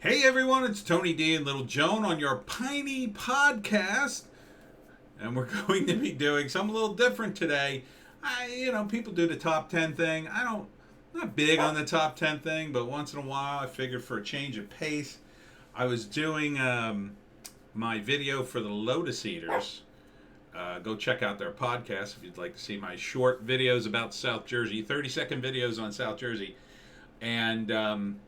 Hey everyone, it's Tony D and Little Joan on your Piney podcast, and we're going to be doing something a little different today. People do the top 10 thing. I'm not big on the top 10 thing, but once in a while I figured for a change of pace, I was doing my video for the Lotus Eaters. Go check out their podcast if you'd like to see my short videos about South Jersey, 30-second videos on South Jersey, and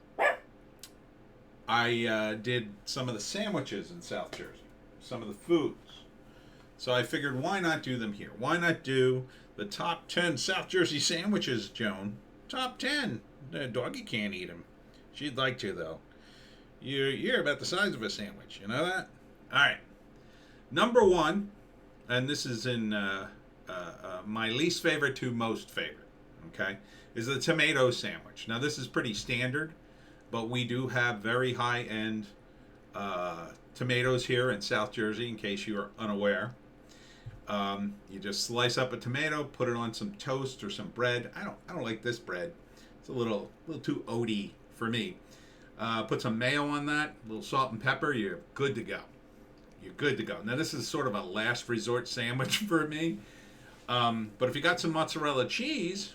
I did some of the sandwiches in South Jersey, some of the foods. So I figured, why not do them here? Why not do the top 10 South Jersey sandwiches, Joan? Top 10. The doggy can't eat them. She'd like to, though. You're about the size of a sandwich. You know that? All right. Number one, and this is in my least favorite to most favorite, okay, is the tomato sandwich. Now, this is pretty standard, but we do have very high-end tomatoes here in South Jersey, in case you are unaware. You just slice up a tomato, put it on some toast or some bread. I don't like this bread. It's a little too oaty for me. Put some mayo on that, a little salt and pepper. You're good to go. You're good to go. Now, this is sort of a last resort sandwich for me. But if you got some mozzarella cheese,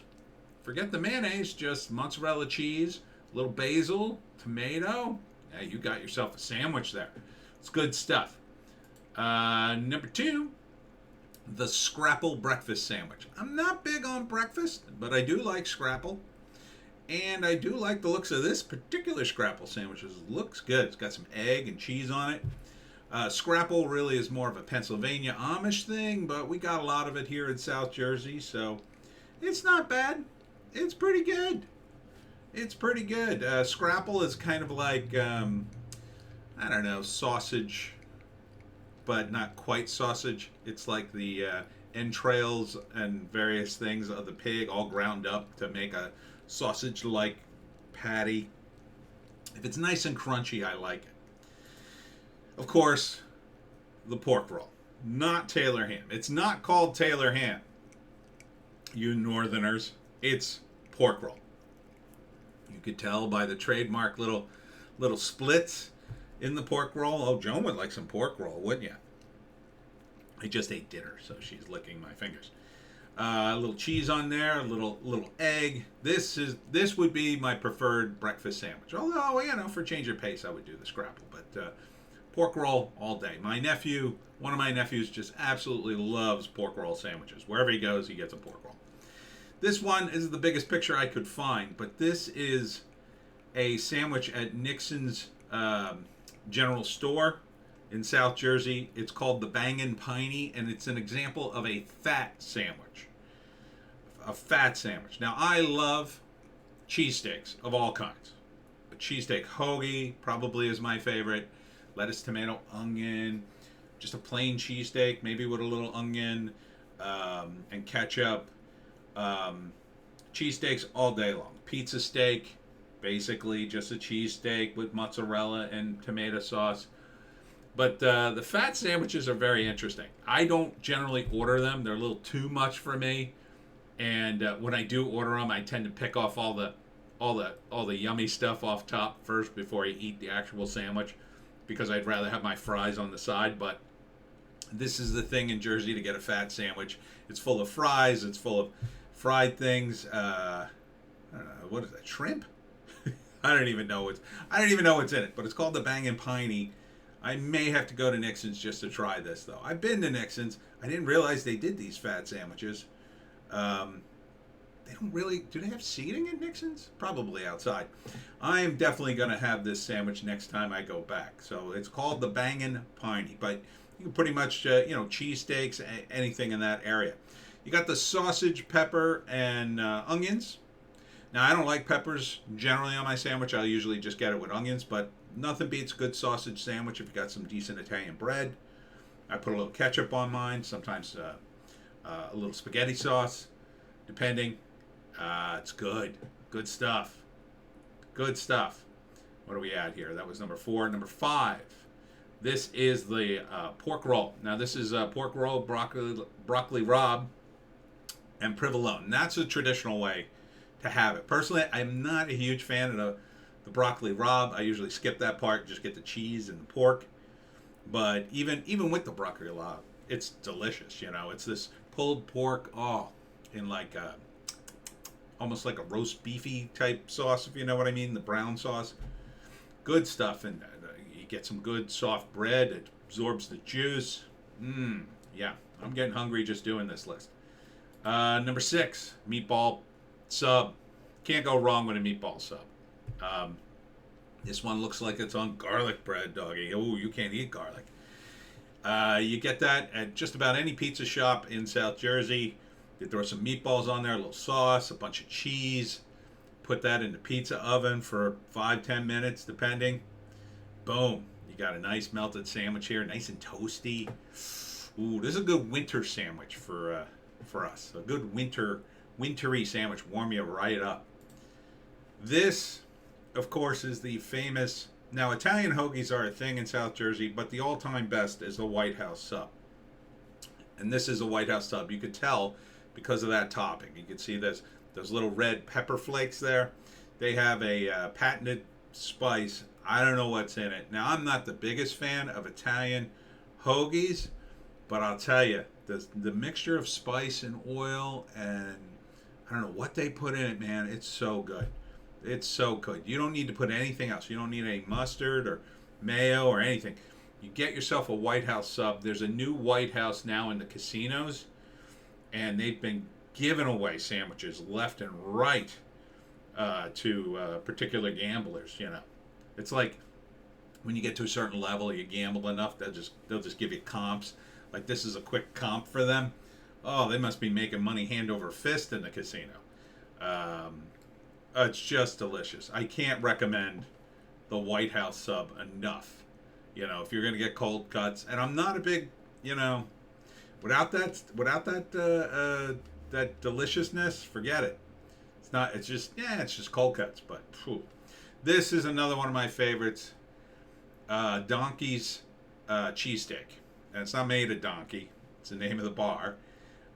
forget the mayonnaise, just mozzarella cheese, a little basil, tomato. Yeah, you got yourself a sandwich there. It's good stuff. Number two, the Scrapple breakfast sandwich. I'm not big on breakfast, but I do like Scrapple. And I do like the looks of this particular Scrapple sandwich. It looks good. It's got some egg and cheese on it. Scrapple really is more of a Pennsylvania Amish thing, but we got a lot of it here in South Jersey, so it's not bad. It's pretty good. It's pretty good. Scrapple is kind of like, sausage, but not quite sausage. It's like the entrails and various things of the pig all ground up to make a sausage-like patty. If it's nice and crunchy, I like it. Of course, the pork roll. Not Taylor ham. It's not called Taylor ham, you northerners. It's pork roll. You could tell by the trademark little splits in the pork roll. Oh, Joan would like some pork roll, wouldn't you? I just ate dinner, so she's licking my fingers. A little cheese on there, a little egg. This would be my preferred breakfast sandwich. Although, for change of pace, I would do the Scrapple. But pork roll all day. One of my nephews, just absolutely loves pork roll sandwiches. Wherever he goes, he gets a pork roll. This one is the biggest picture I could find, but this is a sandwich at Nixon's General Store in South Jersey. It's called the Bangin Piney, and it's an example of a fat sandwich. A fat sandwich. Now, I love cheesesteaks of all kinds. A cheesesteak hoagie probably is my favorite. Lettuce, tomato, onion. Just a plain cheesesteak, maybe with a little onion and ketchup. Cheesesteaks all day long. Pizza steak, basically just a cheesesteak with mozzarella and tomato sauce. But the fat sandwiches are very interesting. I don't generally order them. They're a little too much for me. And when I do order them, I tend to pick off all the yummy stuff off top first before I eat the actual sandwich, because I'd rather have my fries on the side. But this is the thing in Jersey to get a fat sandwich. It's full of fries. It's full of fried things. I don't know, what is that? Shrimp? I don't even know what's in it. But it's called the Bangin Piney. I may have to go to Nixon's just to try this, though. I've been to Nixon's. I didn't realize they did these fat sandwiches. They don't really... Do they have seating at Nixon's? Probably outside. I am definitely going to have this sandwich next time I go back. So it's called the Bangin Piney. But you can pretty much, cheesesteaks, anything in that area. You got the sausage, pepper, and onions. Now, I don't like peppers generally on my sandwich. I'll usually just get it with onions. But nothing beats a good sausage sandwich if you got some decent Italian bread. I put a little ketchup on mine. Sometimes a little spaghetti sauce, depending. It's good. Good stuff. Good stuff. What do we add here? That was number 4. Number 5. This is the pork roll. Now, this is pork roll, broccoli rabe, and provolone. That's a traditional way to have it. Personally, I'm not a huge fan of The broccoli rabe, I usually skip that part, just get the cheese and the pork. But even with the broccoli rabe, it's delicious. You know, it's this pulled pork, in like almost like a roast beefy type sauce, if you know what I mean, the brown sauce. Good stuff, and you get some good soft bread. It absorbs the juice. Yeah, I'm getting hungry just doing this list. Number 6, Meatball Sub. Can't go wrong with a Meatball Sub. This one looks like it's on garlic bread, doggy. Oh, you can't eat garlic. You get that at just about any pizza shop in South Jersey. You throw some meatballs on there, a little sauce, a bunch of cheese. Put that in the pizza oven for 5-10 minutes, depending. Boom. You got a nice melted sandwich here, nice and toasty. Ooh, this is a good winter sandwich for us. A good wintry sandwich, warm you right up. This, of course, is the famous. Now, Italian hoagies are a thing in South Jersey, but the all-time best is the White House Sub. And this is a White House Sub. You could tell because of that topping. You can see those little red pepper flakes there. They have a patented spice. I don't know what's in it. Now, I'm not the biggest fan of Italian hoagies, but I'll tell you, the mixture of spice and oil and I don't know what they put in it, man. It's so good. It's so good. You don't need to put anything else. You don't need any mustard or mayo or anything. You get yourself a White House Sub. There's a new White House now in the casinos, and they've been giving away sandwiches left and right to particular gamblers. You know, it's like when you get to a certain level, you gamble enough, they'll just give you comps. Like this is a quick comp for them. Oh, they must be making money hand over fist in the casino. It's just delicious. I can't recommend the White House Sub enough. You know, if you're gonna get cold cuts, and I'm not a big, you know, without that that deliciousness, forget it. It's not. It's just cold cuts. But phew. This is another one of my favorites. Donkey's cheesesteak, and it's not made of donkey. It's the name of the bar.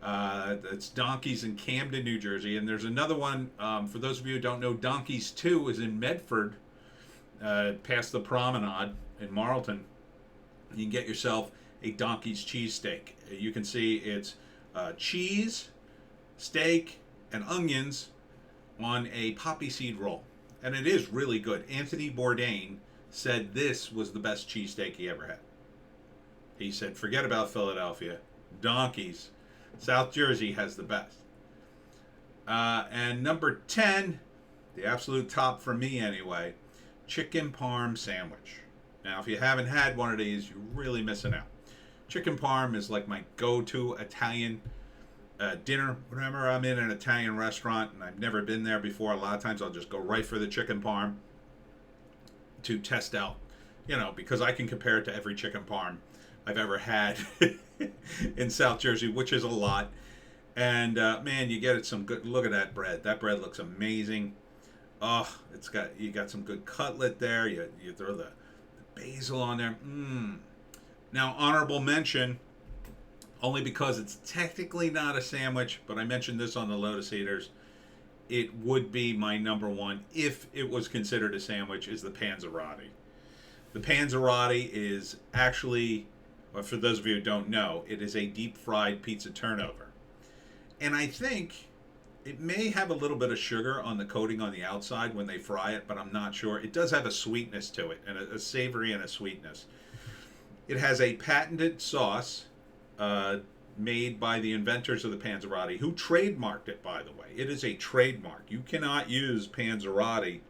It's Donkey's in Camden, New Jersey, and there's another one. For those of you who don't know, Donkey's 2 is in Medford, past the Promenade in Marlton. You can get yourself a Donkey's cheesesteak. You can see it's cheese, steak, and onions on a poppy seed roll, and it is really good. Anthony Bourdain said this was the best cheesesteak he ever had. He said, forget about Philadelphia. Donkey's. South Jersey has the best. And number 10, the absolute top for me anyway, chicken parm sandwich. Now, if you haven't had one of these, you're really missing out. Chicken parm is like my go-to Italian dinner. Whenever I'm in an Italian restaurant and I've never been there before, a lot of times I'll just go right for the chicken parm to test out, you know, because I can compare it to every chicken parm I've ever had in South Jersey, which is a lot. And man, you get it some good. Look at that bread. That bread looks amazing. Oh, you got some good cutlet there. You throw the basil on there. Now, honorable mention, only because it's technically not a sandwich, but I mentioned this on the Lotus Eaters. It would be my number one if it was considered a sandwich. Is the Panzerati. The Panzerati is actually, well, for those of you who don't know, it is a deep fried pizza turnover. And I think it may have a little bit of sugar on the coating on the outside when they fry it, but I'm not sure. It does have a sweetness to it, and a savory and a sweetness. It has a patented sauce made by the inventors of the Panzerati, who trademarked it, by the way. It is a trademark. You cannot use Panzerati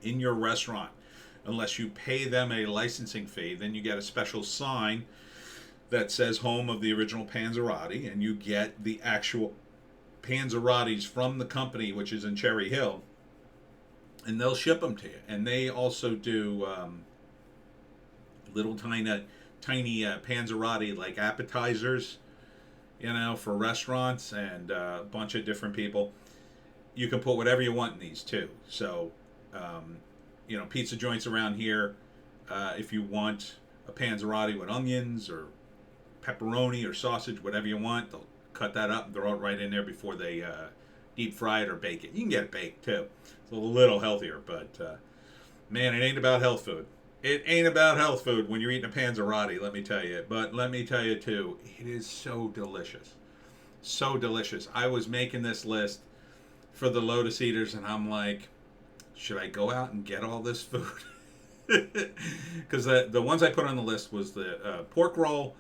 in your restaurant unless you pay them a licensing fee. Then you get a special sign that says home of the original Panzerati, and you get the actual Panzeratis from the company, which is in Cherry Hill, and they'll ship them to you. And they also do little tiny Panzerati like appetizers, you know, for restaurants and a bunch of different people. You can put whatever you want in these too. So, you know, pizza joints around here, if you want a Panzerati with onions or pepperoni or sausage, whatever you want, they'll cut that up and throw it right in there before they deep fry it or bake it. You can get it baked too. It's a little healthier, but Man, it ain't about health food. It ain't about health food when you're eating a Panzerati, let me tell you. But let me tell you, too, it is so delicious. So delicious. I was making this list for the Lotus Eaters, and I'm like, should I go out and get all this food? Because the ones I put on the list was the pork roll,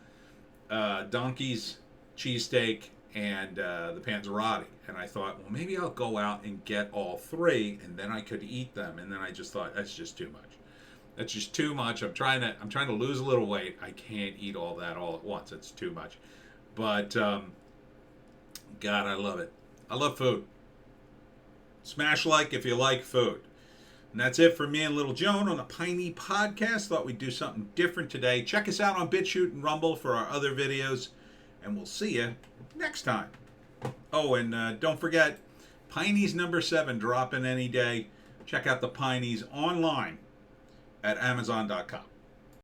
Donkey's cheesesteak, and the Panzerati. And I thought, well, maybe I'll go out and get all three, and then I could eat them. And then I just thought, that's just too much. That's just too much. I'm trying to lose a little weight. I can't eat all that all at once. It's too much. But God, I love it. I love food. Smash like if you like food. And that's it for me and Little Joan on the Piney podcast. Thought we'd do something different today. Check us out on Bitchute and Rumble for our other videos. And we'll see you next time. Oh, and don't forget, Pineys #7 dropping any day. Check out the Pineys online at Amazon.com.